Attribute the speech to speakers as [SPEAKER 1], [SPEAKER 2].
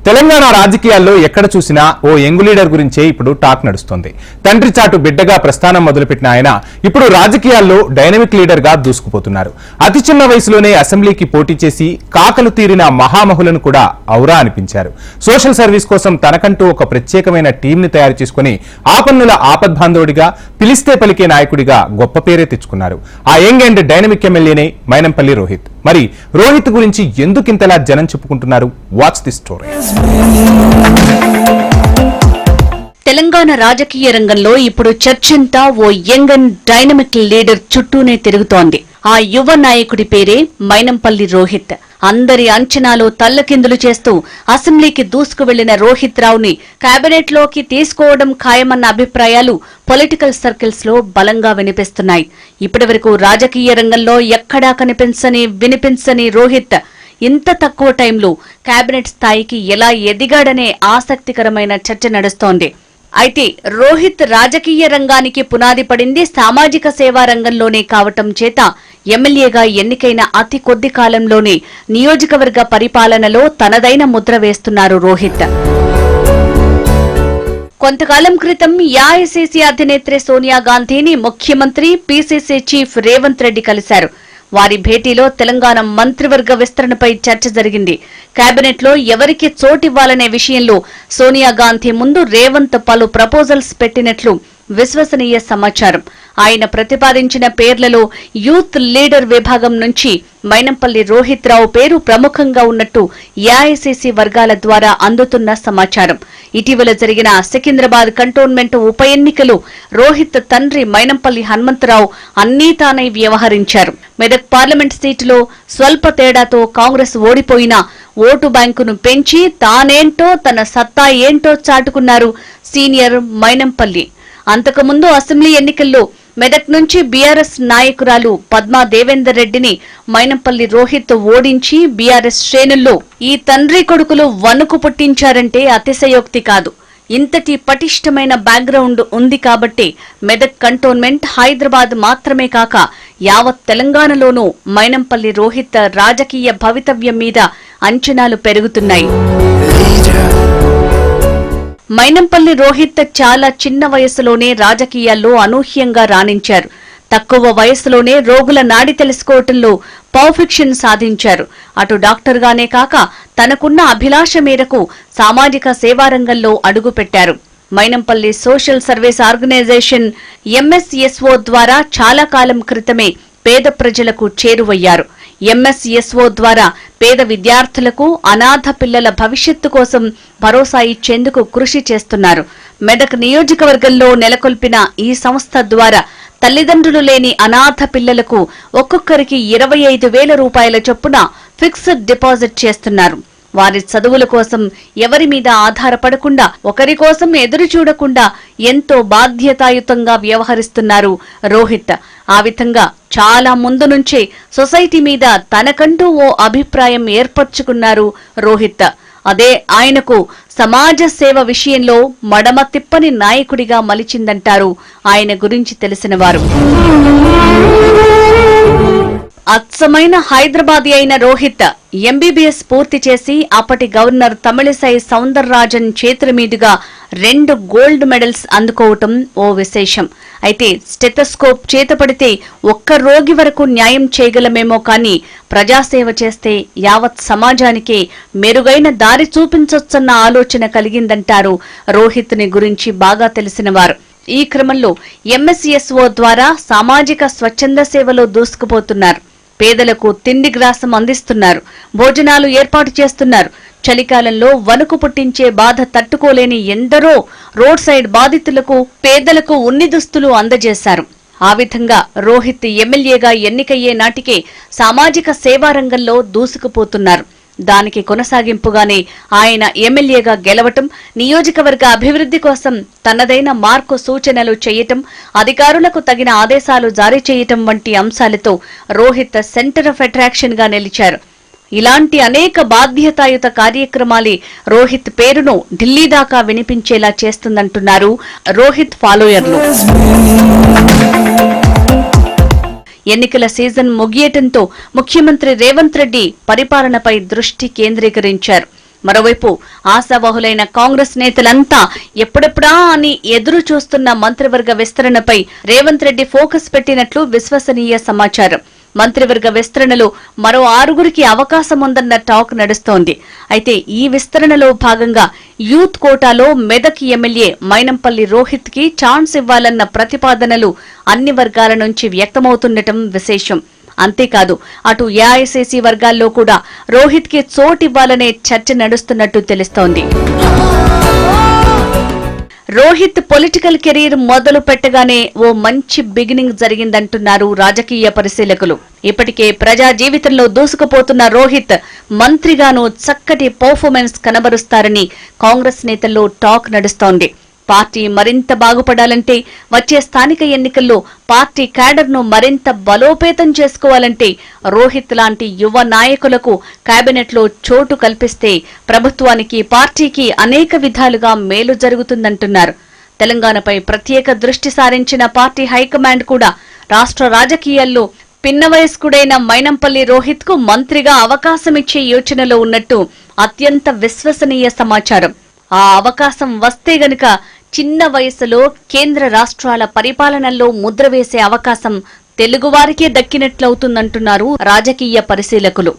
[SPEAKER 1] తెలంగాణ రాజకీయాల్లో ఎక్కడ చూసినా ఓ యంగ్ లీడర్ గురించే ఇప్పుడు టాక్ నడుస్తోంది. తండ్రి చాటు బిడ్డగా ప్రస్థానం మొదలుపెట్టిన ఆయన ఇప్పుడు రాజకీయాల్లో డైనమిక్ లీడర్ గా దూసుకుపోతున్నారు. అతి చిన్న వయసులోనే అసెంబ్లీకి పోటీ చేసి కాకలు తీరిన మహామహులను కూడా ఔరా అనిపించారు. సోషల్ సర్వీస్ కోసం తనకంటూ ఒక ప్రత్యేకమైన టీంని తయారు చేసుకుని ఆపన్నుల ఆపద్బాంధవుడిగా, పిలిస్తే పలికే నాయకుడిగా గొప్ప పేరే తెచ్చుకున్నారు. ఆ యంగ్ అండ్ డైనమిక్ ఎమ్మెల్యేనే మైనంపల్లి రోహిత్. మరి రోహిత్ గురించి ఎందుకింతలా జనం చెప్పుకుంటున్నారు? Watch the story.
[SPEAKER 2] తెలంగాణ రాజకీయ రంగంలో ఇప్పుడు చర్చంతా ఓ యంగ్ అండ్ డైనమిక్ లీడర్ చుట్టూనే తిరుగుతోంది. ఆ యువ నాయకుడి పేరే మైనంపల్లి రోహిత్. అందరి అంచనాలు తల్లకిందులు చేస్తూ అసెంబ్లీకి దూసుకు వెళ్లిన రోహిత్ రావుని కేబినెట్ లోకి తీసుకోవడం ఖాయమన్న అభిప్రాయాలు పొలిటికల్ సర్కిల్స్ లో బలంగా వినిపిస్తున్నాయి. ఇప్పటివరకు రాజకీయ రంగంలో ఎక్కడా వినిపించని రోహిత్ ఇంత తక్కువ టైంలో కేబినెట్ స్థాయికి ఎలా ఎదిగాడనే ఆసక్తికరమైన చర్చ నడుస్తోంది. అయితే రోహిత్ రాజకీయ రంగానికి పునాది పడింది సామాజిక సేవా రంగంలోనే కావటం చేత ఎమ్మెల్యేగా ఎన్నికైన అతి కొద్ది కాలంలోనే నియోజకవర్గ పరిపాలనలో తనదైన ముద్ర వేస్తున్నారు రోహిత్. కొంతకాలం క్రితం ఏఐసీసీ అధినేత్రి సోనియా గాంధీని ముఖ్యమంత్రి పీసీసీ చీఫ్ రేవంత్ రెడ్డి కలిశారు. వారి భేటీలో తెలంగాణ మంత్రివర్గ విస్తరణపై చర్చ జరిగింది. కేబినెట్ లో ఎవరికి చోటివ్వాలనే విషయంలో సోనియా గాంధీ ముందు రేవంత్ పలు ప్రపోజల్స్ పెట్టినట్లు విశ్వసనీయ సమాచారం. ఆయన ప్రతిపాదించిన పేర్లలో యూత్ లీడర్ విభాగం నుంచి మైనంపల్లి రోహిత్ రావు పేరు ప్రముఖంగా ఉన్నట్టు ఏఐసీసీ వర్గాల ద్వారా అందుతున్న సమాచారం. ఇటీవల జరిగిన సికింద్రాబాద్ కంటోన్మెంట్ ఉప ఎన్నికలు రోహిత్ తండ్రి మైనంపల్లి హనుమంతరావు అన్నీ తానై వ్యవహరించారు. మెదక్ పార్లమెంట్ సీటులో స్వల్ప తేడాతో కాంగ్రెస్ ఓడిపోయినా ఓటు బ్యాంకును పెంచి తానేంటో తన సత్తా ఏంటో చాటుకున్నారు సీనియర్ మైనంపల్లి. అంతకుముందు అసెంబ్లీ ఎన్నికల్లో మెదక్ నుంచి బీఆర్ఎస్ నాయకురాలు పద్మా దేవేందర్ రెడ్డిని మైనంపల్లి రోహిత్ ఓడించి బీఆర్ఎస్ శ్రేణుల్లో ఈ తండ్రి కొడుకులు వణుకు పుట్టించారంటే అతిశయోక్తి కాదు. ఇంతటి పటిష్టమైన బ్యాక్గ్రౌండ్ ఉంది కాబట్టి మెదక్ కంటోన్మెంట్, హైదరాబాద్ మాత్రమే కాక యావత్ తెలంగాణలోనూ మైనంపల్లి రోహిత్ రాజకీయ భవితవ్యం మీద అంచనాలు పెరుగుతున్నాయి. మైనంపల్లి రోహిత్ చాలా చిన్న వయసులోనే రాజకీయాల్లో అనూహ్యంగా రాణించారు. తక్కువ వయసులోనే రోగుల నాడి తెలుసుకోవటంలో పర్ఫెక్షన్ సాధించారు. అటు డాక్టర్గానే కాక తనకున్న అభిలాష మేరకు సామాజిక సేవారంగంలో అడుగుపెట్టారు. Mynampally social service organization MSSO ద్వారా చాలా కాలం క్రితమే పేద ప్రజలకు చేరువయ్యారు. ఎంఎస్ఎస్ఓ ద్వారా పేద విద్యార్థులకు, అనాథ పిల్లల భవిష్యత్తు కోసం భరోసా ఇచ్చేందుకు కృషి చేస్తున్నారు. మెదక్ నియోజకవర్గంలో నెలకొల్పిన ఈ సంస్థ ద్వారా తల్లిదండ్రులు లేని అనాథ పిల్లలకు ఒక్కొక్కరికి 25,000 రూపాయల చొప్పున ఫిక్స్డ్ డిపాజిట్ చేస్తున్నారు. వారి చదువుల కోసం ఎవరి మీద ఆధారపడకుండా, ఒకరి కోసం ఎదురు చూడకుండా ఎంతో బాధ్యతాయుతంగా వ్యవహరిస్తున్నారు రోహిత్. ఆ విధంగా చాలా ముందు నుంచే సొసైటీ మీద తనకంటూ ఓ అభిప్రాయం ఏర్పరచుకున్నారు రోహిత్. అదే ఆయనకు సమాజ సేవ విషయంలో మడమ తిప్పని నాయకుడిగా మలిచిందంటారు ఆయన గురించి తెలిసిన వారు. అచ్చమైన హైదరాబాదీ అయిన రోహిత్ ఎంబీబీఎస్ పూర్తి చేసి అప్పటి గవర్నర్ తమిళిసై సౌందరరాజన్ చేతుల మీదుగా 2 గోల్డ్ మెడల్స్ అందుకోవటం ఓ విశేషం. అయితే స్టెథోస్కోప్ చేతపడితే ఒక్క రోగి వరకు న్యాయం చేయగలమేమో కానీ ప్రజాసేవ చేస్తే యావత్ సమాజానికే మెరుగైన దారి చూపించొచ్చన్న ఆలోచన కలిగిందంటారు రోహిత్ ని గురించి బాగా తెలిసిన వారు. ఈ క్రమంలో ఎంఎస్ఎస్ఓ ద్వారా సామాజిక స్వచ్ఛంద సేవలో దూసుకుపోతున్నారు. పేదలకు తిండి గ్రాసం అందిస్తున్నారు. భోజనాలు ఏర్పాటు చేస్తున్నారు. చలికాలంలో వణుకు పుట్టించే బాధ తట్టుకోలేని ఎందరో రోడ్ సైడ్ బాధితులకు, పేదలకు ఉన్ని దుస్తులు అందజేశారు. ఆ విధంగా రోహిత్ ఎమ్మెల్యేగా ఎన్నికయ్యే నాటికే సామాజిక సేవా రంగంలో దూసుకుపోతున్నారు. దానికి కొనసాగింపుగానే ఆయన ఎమ్మెల్యేగా గెలవటం, నియోజకవర్గ అభివృద్ధి కోసం తనదైన మార్కు సూచనలు చేయటం, అధికారులకు తగిన ఆదేశాలు జారీ చేయటం వంటి అంశాలతో రోహిత్ సెంటర్ ఆఫ్ అట్రాక్షన్ గా నిలిచారు. ఇలాంటి అనేక బాధ్యతాయుత కార్యక్రమాలే రోహిత్ పేరును ఢిల్లీ దాకా వినిపించేలా చేస్తుందంటున్నారు రోహిత్ ఫాలోయర్లు. ఎన్నికల సీజన్ ముగియటంతో ముఖ్యమంత్రి రేవంత్ రెడ్డి పరిపాలనపై దృష్టి కేంద్రీకరించారు. మరోవైపు ఆశావహులైన కాంగ్రెస్ నేతలంతా ఎప్పుడెప్పుడా అని ఎదురు చూస్తున్న మంత్రివర్గ విస్తరణపై రేవంత్ రెడ్డి ఫోకస్ పెట్టినట్లు విశ్వసనీయ సమాచారం. మంత్రివర్గ విస్తరణలో మరో 6గురికి అవకాశం ఉందన్న టాక్ నడుస్తోంది. అయితే ఈ విస్తరణలో భాగంగా యూత్ కోటాలో మెదక్ ఎమ్మెల్యే మైనంపల్లి రోహిత్ కి ఛాన్స్ ఇవ్వాలన్న ప్రతిపాదనలు అన్ని వర్గాల నుంచి వ్యక్తమవుతుండటం విశేషం. అంతేకాదు అటు ఏఐసీసీ వర్గాల్లో కూడా రోహిత్ కి చోటివ్వాలనే చర్చ నడుస్తున్నట్టు తెలుస్తోంది. రోహిత్ పొలిటికల్ కెరీర్ మొదలు పెట్టగానే ఓ మంచి బిగినింగ్ జరిగిందంటున్నారు రాజకీయ పరిశీలకులు. ఇప్పటికే ప్రజా జీవితంలో దూసుకుపోతున్న రోహిత్ మంత్రిగానూ చక్కటి పర్ఫార్మెన్స్ కనబరుస్తారని కాంగ్రెస్ నేతల్లో టాక్ నడుస్తోంది. పార్టీ మరింత బాగుపడాలంటే, వచ్చే స్థానిక ఎన్నికల్లో పార్టీ క్యాడర్ను మరింత బలోపేతం చేసుకోవాలంటే రోహిత్ లాంటి యువ నాయకులకు కేబినెట్లో చోటు కల్పిస్తే ప్రభుత్వానికి, పార్టీకి అనేక విధాలుగా మేలు జరుగుతుందంటున్నారు. తెలంగాణపై ప్రత్యేక దృష్టి సారించిన పార్టీ హైకమాండ్ కూడా రాష్ట్ర రాజకీయాల్లో పిన్న వయస్కుడైన మైనంపల్లి రోహిత్ కు మంత్రిగా అవకాశమిచ్చే యోచనలో ఉన్నట్టు అత్యంత విశ్వసనీయ సమాచారం. ఆ అవకాశం వస్తే గనుక చిన్న వయసులో కేంద్ర రాష్ట్రాల పరిపాలనలో ముద్ర వేసే అవకాశం తెలుగువారికే దక్కినట్లవుతుందంటున్నారు రాజకీయ పరిశీలకులు.